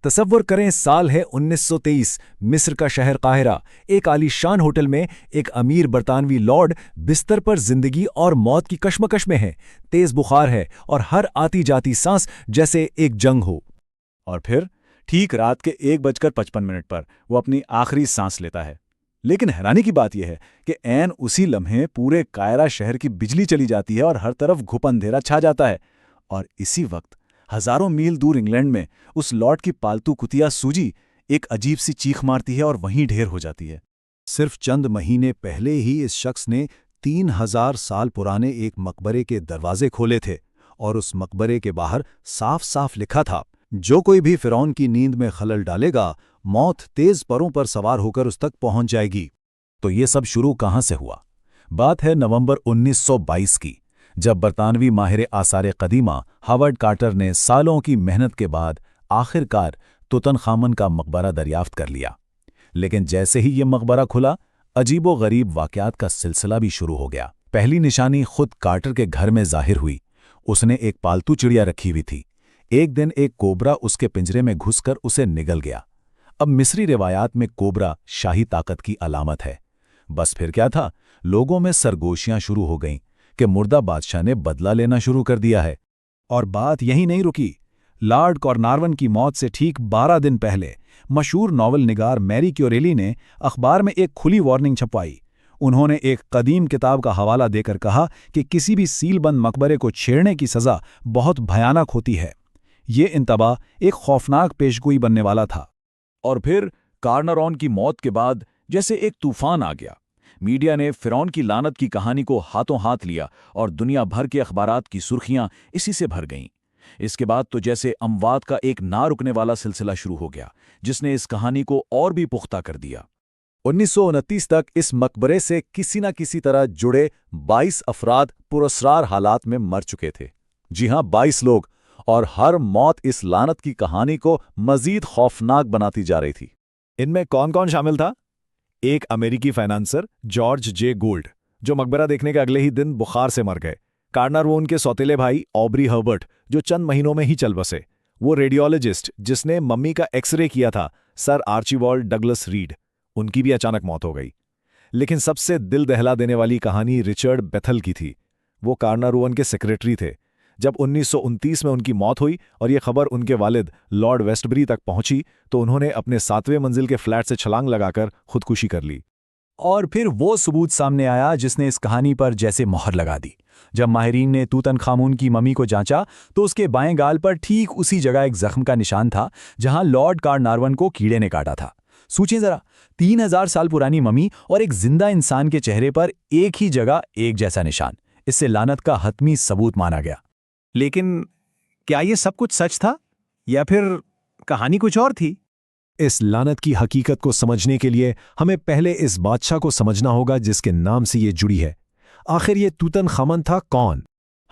तसव्वुर करें, साल है 1923। मिस्र का शहर काहिरा। एक आलीशान होटल में एक अमीर बरतानवी लॉर्ड बिस्तर पर जिंदगी और मौत की कशमकश में है। तेज बुखार है और हर आती जाती सांस जैसे एक जंग हो। और फिर ठीक रात के 1:55 पर वो अपनी आखिरी सांस लेता है। लेकिन हैरानी की बात यह है कि ऐन उसी लम्हे पूरे कायरा शहर की बिजली चली जाती है और हर तरफ घुप अंधेरा छा जाता है। और इसी वक्त हजारों मील दूर इंग्लैंड में उस लॉर्ड की पालतू कुतिया सूजी एक अजीब सी चीख मारती है और वहीं ढेर हो जाती है। सिर्फ चंद महीने पहले ही इस शख्स ने 3000 साल पुराने एक मकबरे के दरवाजे खोले थे और उस मकबरे के बाहर साफ साफ लिखा था, जो कोई भी फिरौन की नींद में खलल डालेगा, मौत तेज परों पर सवार होकर उस तक पहुंच जाएगी। तो ये सब शुरू कहां से हुआ? बात है नवंबर 1922 की, जब बरतानवी माहिर आसार कदीमा हावर्ड कार्टर ने सालों की मेहनत के बाद आखिरकार तुतनखामन का मकबरा दरियाफ्त कर लिया। लेकिन जैसे ही ये मकबरा खुला, अजीबो-गरीब वाक़यात का सिलसिला भी शुरू हो गया। पहली निशानी खुद कार्टर के घर में जाहिर हुई। उसने एक पालतू चिड़िया रखी हुई थी। एक दिन एक कोबरा उसके पिंजरे में घुसकर उसे निगल गया। अब मिस्री रिवायात में कोबरा शाही ताकत की अलामत है। बस फिर क्या था, लोगों में सरगोशियां शुरू हो गईं कि मुर्दा बादशाह ने बदला लेना शुरू कर दिया है। और बात यही नहीं रुकी। लॉर्ड कॉर्नवालिस की मौत से ठीक 12 दिन पहले मशहूर नॉवल निगार मैरी क्यूरेली ने अखबार में एक खुली वार्निंग छपवाई। उन्होंने एक कदीम किताब का हवाला देकर कहा कि किसी भी सीलबंद मकबरे को छेड़ने की सज़ा बहुत भयानक होती है। ये इंतबा एक खौफनाक पेशगोई बनने वाला था। और फिर कार्नरॉन की मौत के बाद जैसे एक तूफान आ गया। मीडिया ने फिरौन की लानत की कहानी को हाथों हाथ लिया और दुनिया भर के अखबारात की सुर्खियां इसी से भर गईं। इसके बाद तो जैसे अमवात का एक ना रुकने वाला सिलसिला शुरू हो गया, जिसने इस कहानी को और भी पुख्ता कर दिया। 1929 तक इस मकबरे से किसी न किसी तरह जुड़े 22 अफराद पुरस्रार हालात में मर चुके थे। जी हां, 22 लोग, और हर मौत इस लानत की कहानी को मजीद खौफनाक बनाती जा रही थी। इनमें कौन कौन शामिल था? एक अमेरिकी फाइनेंसर जॉर्ज जे गोल्ड, जो मकबरा देखने के अगले ही दिन बुखार से मर गए। कार्नरवोन के सौतेले भाई ऑब्री हर्बर्ट, जो चंद महीनों में ही चल बसे। वो रेडियोलॉजिस्ट जिसने मम्मी का एक्सरे किया था, सर आर्चिबाल्ड डगलस रीड, उनकी भी अचानक मौत हो गई। लेकिन सबसे दिल दहला देने वाली कहानी रिचर्ड बेथल की थी। वो कार्नरवोन के सेक्रेटरी थे। जब 1929 में उनकी मौत हुई और ये खबर उनके वालिद लॉर्ड वेस्टबरी तक पहुंची, तो उन्होंने अपने 7वें मंजिल के फ्लैट से छलांग लगाकर खुदकुशी कर ली। और फिर वो सबूत सामने आया जिसने इस कहानी पर जैसे मोहर लगा दी। जब माहिरीन ने तूतनखामुन की मम्मी को जांचा, तो उसके बाएं गाल पर ठीक उसी जगह एक जख्म का निशान था जहां लॉर्ड कार्नरवन को कीड़े ने काटा था। सोचिए जरा, 3000 साल पुरानी मम्मी और एक जिंदा इंसान के चेहरे पर एक ही जगह एक जैसा निशान। इससे लानत का हतमी सबूत माना गया। लेकिन क्या ये सब कुछ सच था या फिर कहानी कुछ और थी? इस लानत की हकीकत को समझने के लिए हमें पहले इस बादशाह को समझना होगा जिसके नाम से ये जुड़ी है। आखिर ये तूतनखामन था कौन?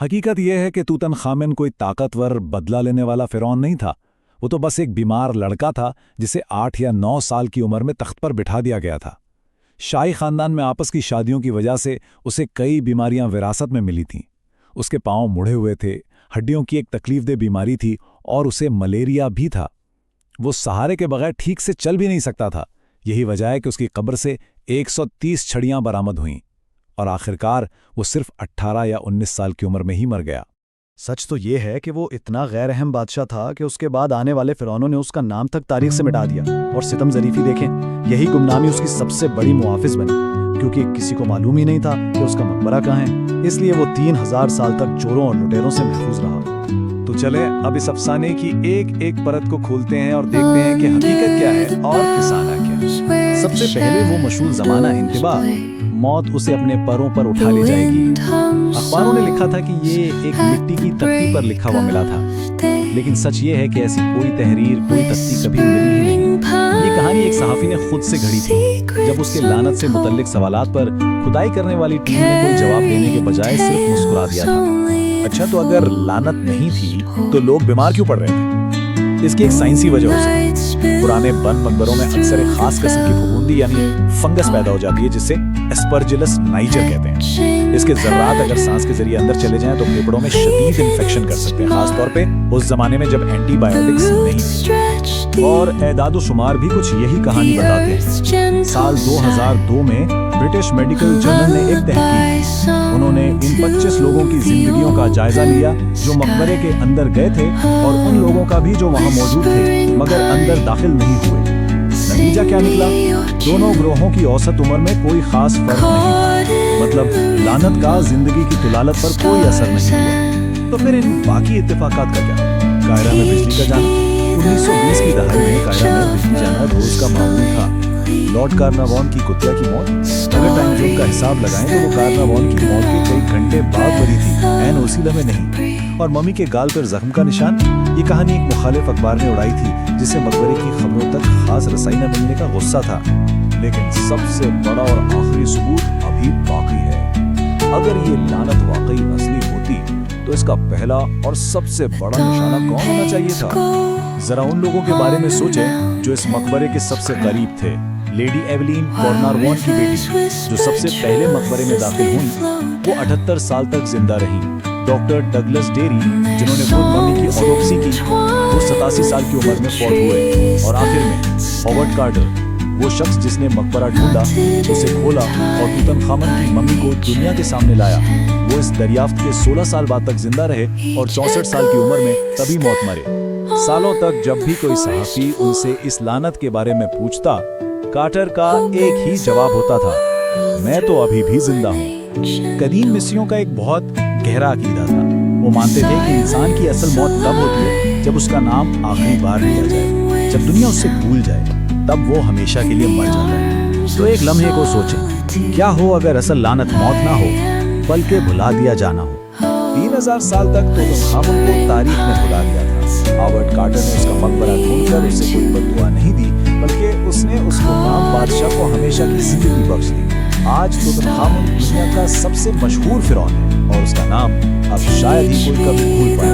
हकीकत यह है कि तूतनखामन कोई ताकतवर बदला लेने वाला फिरौन नहीं था। वो तो बस एक बीमार लड़का था जिसे 8 या 9 साल की उम्र में तख्त पर बिठा दिया गया था। शाही खानदान में आपस की शादियों की वजह से उसे कई बीमारियां विरासत में मिली थीं। उसके पांव मुड़े हुए थे, हड्डियों की एक तकलीफदेह बीमारी थी और उसे मलेरिया भी था। वो सहारे के बगैर ठीक से चल भी नहीं सकता था। यही वजह है कि उसकी कब्र से 130 छड़ियां बरामद हुईं और आखिरकार वो सिर्फ 18 या 19 साल की उम्र में ही मर गया। सच तो ये है कि वो इतना गैर अहम बादशाह था कि उसके बाद आने वाले फिरौनों ने उसका नाम तक तारीख से मिटा दिया। और सितम ज़रीफ़ी देखें, यही गुमनामी उसकी सबसे बड़ी मुआफिज बनी, क्योंकि किसी को मालूम ही नहीं था कि उसका मकबरा कहाँ है। इसलिए वो 3000 साल तक चोरों और लुटेरों से महफूज रहा। तो चले अब इस अफसाने की एक एक परत को खोलते हैं और देखते हैं कि हकीकत क्या है और फिसाना क्या। सबसे पहले वो मशहूर ज़माना इंतबा, मौत उसे अपने परों पर उठा ले जाएगी। अखबारों ने लिखा था कि ये एक मिट्टी की तख्ती पर लिखा हुआ मिला था, लेकिन सच ये है कि ऐसी कोई तहरीर, कोई तख्ती कभी मिली ही नहीं। ये कहानी एक सहाफ़ी ने खुद से घड़ी थी, जब उसके लानत से मुतल्लिक सवालात पर खुदाई करने वाली टीम ने कोई जवाब देने के बजाय सिर्फ मुस्कुरा दिया था। अच्छा, तो अगर लानत नहीं थी तो लोग बीमार क्यों पड़ रहे थे? इसकी एक साइंसी वजह हो सकती है। पुराने बंद मकबरों में अक्सर एक खास किस्म की फफूंदी यानी फंगस पैदा हो जाती है, जिसे एस्परजिलस नाइजर कहते हैं। इसके जर्रात अगर सांस के जरिए अंदर चले जाएं तो फेफड़ों में शदीद इन्फेक्शन कर सकते हैं, खासतौर पे उस जमाने में जब एंटीबायोटिक्स नहीं थी। और एदादो शुमार भी कुछ यही कहानी बताते हैं। साल 2002 में ब्रिटिश मेडिकल जर्नल ने एक तहकीक की। उन्होंने इन 25 लोगों की जिंदगियों का जायजा लिया जो मकबरे के अंदर गए थे और उन लोगों का भी जो वहां मौजूद थे मगर अंदर दाखिल नहीं हुए। नतीजा क्या निकला? दोनों ग्रोहों की औसत उम्र में कोई खास फर्क नहीं था। मतलब लानत का जिंदगी की तुलालत पर कोई असर नहीं हुआ। तो फिर इन बाकी इत्तेफाकात का क्या? कायरा में बिजली का जाना। 1920 की दहाई में कायरा में बिजली जाना रोज का मामूल था। लॉर्ड कार्नावान की कुतिया की मौत, अगर टाइम जोन का हिसाब लगाएं तो वो कार्नावान की मौत के कई घंटे बाद बनी थी, ऐन उसी लम्हे नहीं। और मम्मी के गाल पर जख्म का निशान, ये कहानी एक मुखालिफ अखबार ने उड़ाई थी जिसे मकबरे की खबरों तक खास रसाई न मिलने का गुस्सा था। लेकिन सबसे बड़ा और आखिरी सबूत अभी बाकी है। अगर ये लानत वाकई असली होती तो इसका पहला और सबसे बड़ा निशाना कौन होना चाहिए था? जरा उन लोगों के बारे में सोचें जो इस मकबरे के सबसे करीब थे। लेडी एवलीन कॉर्नारवॉन की बेटी जो सबसे पहले मकबरे में दाखिल हुई, वो 78 साल तक जिंदा रही। डॉक्टर डगलस डेरी जिन्होंने खुद मम्मी की ऑटोप्सी की, वो 87 साल की उम्र में फौत हुए। और आखिर में हॉवर्ड कार्टर, वो शख्स जिसने मकबरा ढूंढा, उसे खोला और तूतनखामन की मम्मी को दुनिया के सामने लाया, वो इस दरियाफ्त के 16 साल बाद तक जिंदा रहे और 64 साल की उम्र में तभी मौत मरे। सालों तक जब भी कोई सहाफी उनसे इस लानत के बारे में पूछता, कार्टर का एक ही जवाब होता था, मैं तो अभी भी जिंदा हूँ। कदीम मिस्रियों का एक बहुत गहरा अकीदा था। वो मानते थे कि इंसान की असल मौत तब होती है जब उसका नाम आखिरी बार लिया जाए, जब दुनिया उससे भूल जाए, तब वो हमेशा के लिए मर जाता है। तो एक लम्हे को सोचें, क्या हो अगर असल लानत मौत ना हो बल्कि भुला दिया जाना हो? 3000 साल तक तूतनखामुन को तारीख ने भुला दिया था। हॉवर्ड कार्टर ने उसका मकबरा ढूंढकर उसे कोई बददुआ नहीं दी, बल्कि उसने उस गुलाम बादशाह को हमेशा की जिंदगी बख्श दी। आज तूतनखामुन दुनिया का सबसे मशहूर फिरौन है और उसका नाम अब शायद ही कोई कभी भूल पाए।